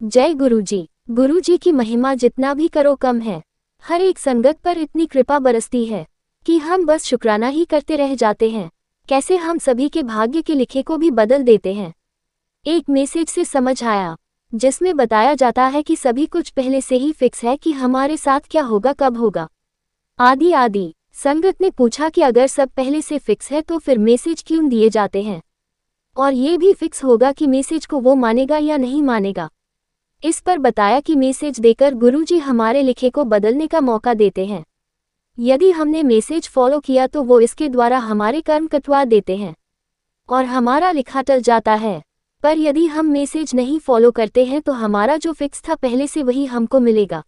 जय गुरुजी। गुरुजी की महिमा जितना भी करो कम है। हर एक संगत पर इतनी कृपा बरसती है कि हम बस शुक्राना ही करते रह जाते हैं। कैसे हम सभी के भाग्य के लिखे को भी बदल देते हैं। एक मैसेज से समझ आया जिसमें बताया जाता है कि सभी कुछ पहले से ही फिक्स है कि हमारे साथ क्या होगा, कब होगा, आदि आदि। संगत ने पूछा कि अगर सब पहले से फिक्स है तो फिर मैसेज क्यों दिए जाते हैं, और ये भी फिक्स होगा कि मैसेज को वो मानेगा या नहीं मानेगा। इस पर बताया कि मैसेज देकर गुरुजी हमारे लिखे को बदलने का मौका देते हैं। यदि हमने मैसेज फॉलो किया तो वो इसके द्वारा हमारे कर्म कटवा देते हैं और हमारा लिखा टल जाता है। पर यदि हम मैसेज नहीं फॉलो करते हैं तो हमारा जो फिक्स था पहले से वही हमको मिलेगा,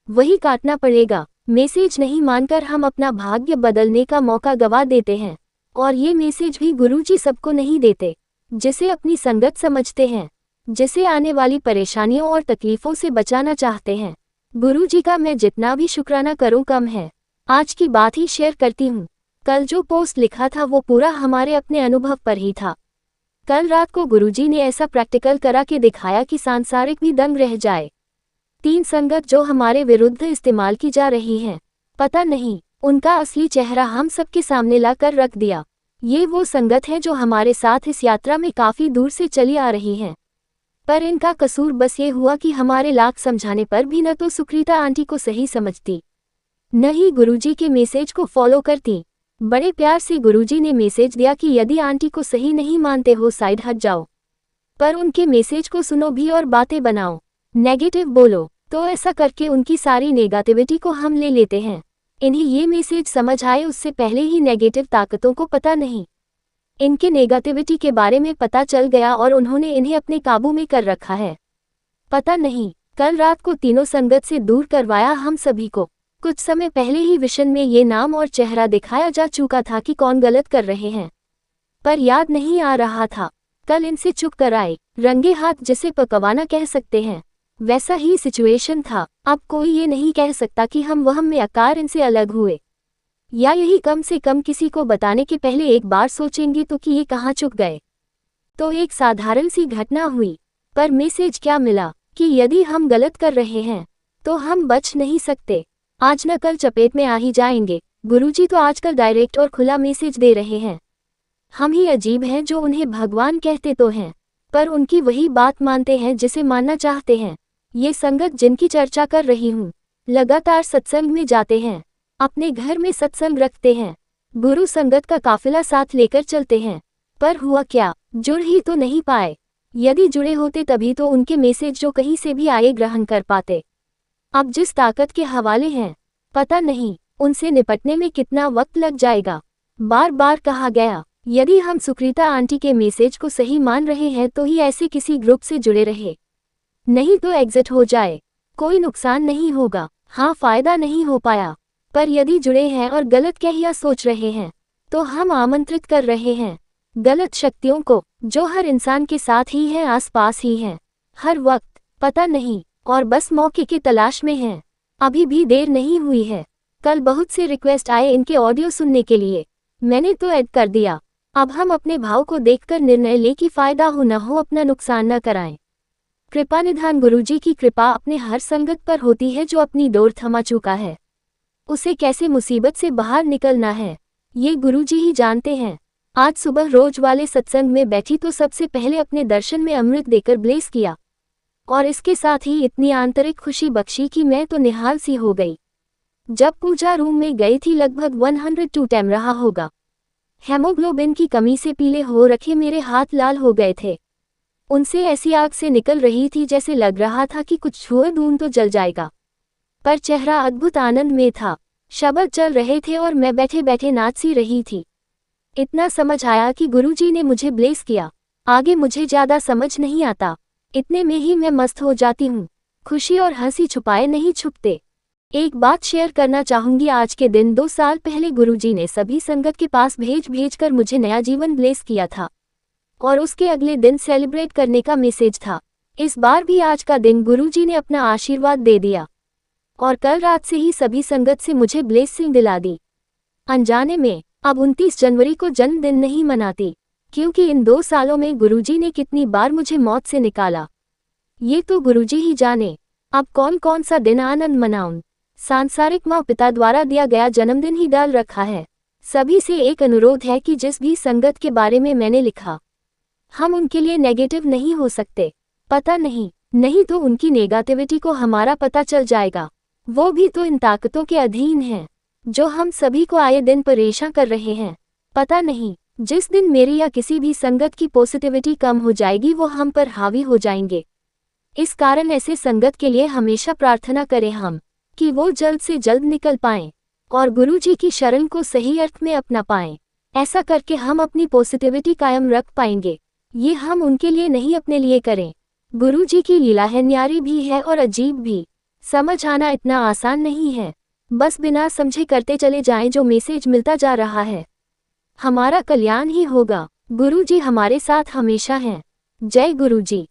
वही काटना पड़ेगा। मैसेज नहीं मानकर हम अपना भाग्य बदलने का मौका गवा देते हैं, और ये मैसेज भी गुरुजी सबको नहीं देते। जिसे अपनी संगत समझते हैं, जिसे आने वाली परेशानियों और तकलीफों से बचाना चाहते हैं, गुरुजी का मैं जितना भी शुक्राना करूं कम है। आज की बात ही शेयर करती हूँ। कल जो पोस्ट लिखा था वो पूरा हमारे अपने अनुभव पर ही था। कल रात को गुरुजी ने ऐसा प्रैक्टिकल करा के दिखाया कि सांसारिक भी दंग रह जाए। 3 संगत जो हमारे विरुद्ध इस्तेमाल की जा रही हैं, पता नहीं उनका असली चेहरा हम सबके सामने ला कर रख दिया। ये वो संगत है जो हमारे साथ इस यात्रा में काफ़ी दूर से चली आ रही हैं, पर इनका कसूर बस ये हुआ कि हमारे लाख समझाने पर भी न तो सुकृता आंटी को सही समझती, न ही गुरुजी के मैसेज को फॉलो करती। बड़े प्यार से गुरुजी ने मैसेज दिया कि यदि आंटी को सही नहीं मानते हो साइड हट जाओ, पर उनके मैसेज को सुनो भी और बातें बनाओ, नेगेटिव बोलो। तो ऐसा करके उनकी सारी नेगेटिविटी को हम ले लेते हैं। इन्हें ये मैसेज समझ आए उससे पहले ही नेगेटिव ताकतों को पता नहीं, इनके नेगेटिविटी के बारे में पता चल गया और उन्होंने इन्हें अपने काबू में कर रखा है। पता नहीं कल रात को तीनों संगत से दूर करवाया हम सभी को। कुछ समय पहले ही विशन में ये नाम और चेहरा दिखाया जा चुका था कि कौन गलत कर रहे हैं, पर याद नहीं आ रहा था। कल इनसे चुप कराए, रंगे हाथ जिसे पकवाना कह सकते हैं, वैसा ही सिचुएशन था। अब कोई ये नहीं कह सकता कि हम वहम में आकार इनसे अलग हुए, या यही कम से कम किसी को बताने के पहले एक बार सोचेंगे तो कि ये कहाँ चुप गए। तो एक साधारण सी घटना हुई, पर मैसेज क्या मिला कि यदि हम गलत कर रहे हैं तो हम बच नहीं सकते। आज न कल चपेट में आ ही जाएंगे। गुरुजी तो आजकल डायरेक्ट और खुला मैसेज दे रहे हैं। हम ही अजीब हैं जो उन्हें भगवान कहते तो हैं, पर उनकी वही बात मानते हैं जिसे मानना चाहते हैं। ये संगत जिनकी चर्चा कर रही हूँ, लगातार सत्संग में जाते हैं, अपने घर में सत्संग रखते हैं, गुरु संगत का काफिला साथ लेकर चलते हैं, पर हुआ क्या, जुड़ ही तो नहीं पाए। यदि जुड़े होते तभी तो उनके मैसेज जो कहीं से भी आए ग्रहण कर पाते। अब जिस ताकत के हवाले हैं, पता नहीं उनसे निपटने में कितना वक्त लग जाएगा। बार बार कहा गया, यदि हम सुकृता आंटी के मैसेज को सही मान रहे हैं तो ही ऐसे किसी ग्रुप से जुड़े रहे, नहीं तो एग्जिट हो जाए। कोई नुकसान नहीं होगा, हाँ फायदा नहीं हो पाया। पर यदि जुड़े हैं और गलत क्या सोच रहे हैं तो हम आमंत्रित कर रहे हैं गलत शक्तियों को, जो हर इंसान के साथ ही हैं, आसपास ही हैं, हर वक्त। पता नहीं, और बस मौके की तलाश में हैं। अभी भी देर नहीं हुई है। कल बहुत से रिक्वेस्ट आए इनके ऑडियो सुनने के लिए, मैंने तो ऐड कर दिया। अब हम अपने भाव को देखकर निर्णय ले कि फायदा हो न हो अपना नुकसान न कराएं। कृपा निधान गुरुजी की कृपा अपने हर संगत पर होती है जो अपनी डोर थमा चुका है। उसे कैसे मुसीबत से बाहर निकलना है ये गुरुजी ही जानते हैं। आज सुबह रोज वाले सत्संग में बैठी तो सबसे पहले अपने दर्शन में अमृत देकर ब्लेस किया, और इसके साथ ही इतनी आंतरिक खुशी बख्शी कि मैं तो निहाल सी हो गई। जब पूजा रूम में गई थी लगभग 102 टाइम रहा होगा। हेमोग्लोबिन की कमी से पीले हो रखे मेरे हाथ लाल हो गए थे। उनसे ऐसी आग से निकल रही थी जैसे लग रहा था कि कुछ छुए दूं तो जल जाएगा, पर चेहरा अद्भुत आनंद में था। शब्द चल रहे थे और मैं बैठे बैठे नाच सी रही थी। इतना समझ आया कि गुरुजी ने मुझे ब्लेस किया। आगे मुझे ज़्यादा समझ नहीं आता, इतने में ही मैं मस्त हो जाती हूँ। खुशी और हंसी छुपाए नहीं छुपते। एक बात शेयर करना चाहूँगी। आज के दिन 2 साल पहले गुरुजी ने सभी संगत के पास भेज कर मुझे नया जीवन ब्लेस किया था, और उसके अगले दिन सेलिब्रेट करने का मैसेज था। इस बार भी आज का दिन गुरुजी ने अपना आशीर्वाद दे दिया, और कल रात से ही सभी संगत से मुझे ब्लेसिंग दिला दी। अनजाने में अब 29 जनवरी को जन्मदिन नहीं मनाती, क्योंकि इन 2 सालों में गुरुजी ने कितनी बार मुझे मौत से निकाला। ये तो गुरुजी ही जाने। अब कौन कौन सा दिन आनंद मनाऊं। सांसारिक माँ पिता द्वारा दिया गया जन्मदिन ही डाल रखा है। सभी से एक अनुरोध है कि जिस भी संगत के बारे में मैंने लिखा, हम उनके लिए नेगेटिव नहीं हो सकते। पता नहीं तो उनकी नेगेटिविटी को हमारा पता चल जाएगा। वो भी तो इन ताकतों के अधीन हैं जो हम सभी को आए दिन परेशान कर रहे हैं। पता नहीं जिस दिन मेरी या किसी भी संगत की पॉजिटिविटी कम हो जाएगी वो हम पर हावी हो जाएंगे। इस कारण ऐसे संगत के लिए हमेशा प्रार्थना करें हम कि वो जल्द से जल्द निकल पाएं और गुरुजी की शरण को सही अर्थ में अपना पाएं। ऐसा करके हम अपनी पॉजिटिविटी कायम रख पाएंगे। ये हम उनके लिए नहीं अपने लिए करें। गुरुजी की लीला है, न्यारी भी है और अजीब भी। समझ आना इतना आसान नहीं है। बस बिना समझे करते चले जाएं जो मैसेज मिलता जा रहा है। हमारा कल्याण ही होगा। गुरुजी हमारे साथ हमेशा हैं। जय गुरुजी।